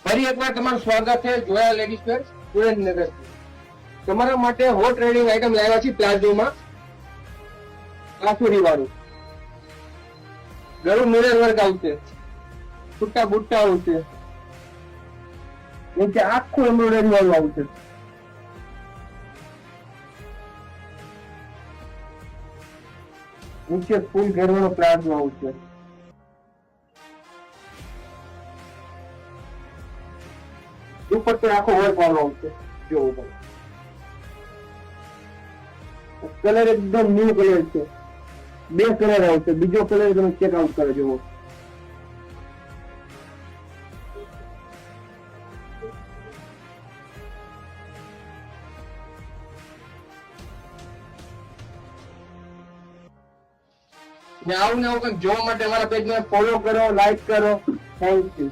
ફરી એકવાર તમારું સ્વાગત છે જોયા લેડીઝ વેર સુરેન્દ્રનગર. તમારા માટે હોટ ટ્રેડિંગ આઈટમ લાવ્યા છે પ્લાઝોમાં કાસુરી વાળું. ગળું મિરર વર્ક આવશે, છૂટા બુટ્ટા આવશે, નીચે આખું એમ્બ્રોઇડરી વાળું આવશે. નીચે ફૂલ ઘેરવાનો પ્લાઝો આવશે. દુપટ્ટો આખો વર્ક વાળો આવશે. જોવો તમે કલર એકદમ ન્યુ કલર છે. બે કલર આવશે, બીજો કલર તમે ચેક આઉટ કરો. જુઓ આવું ને આવું કંઈક જોવા માટે અમારા પેજને ફોલો કરો, લાઈક કરો. Thank you.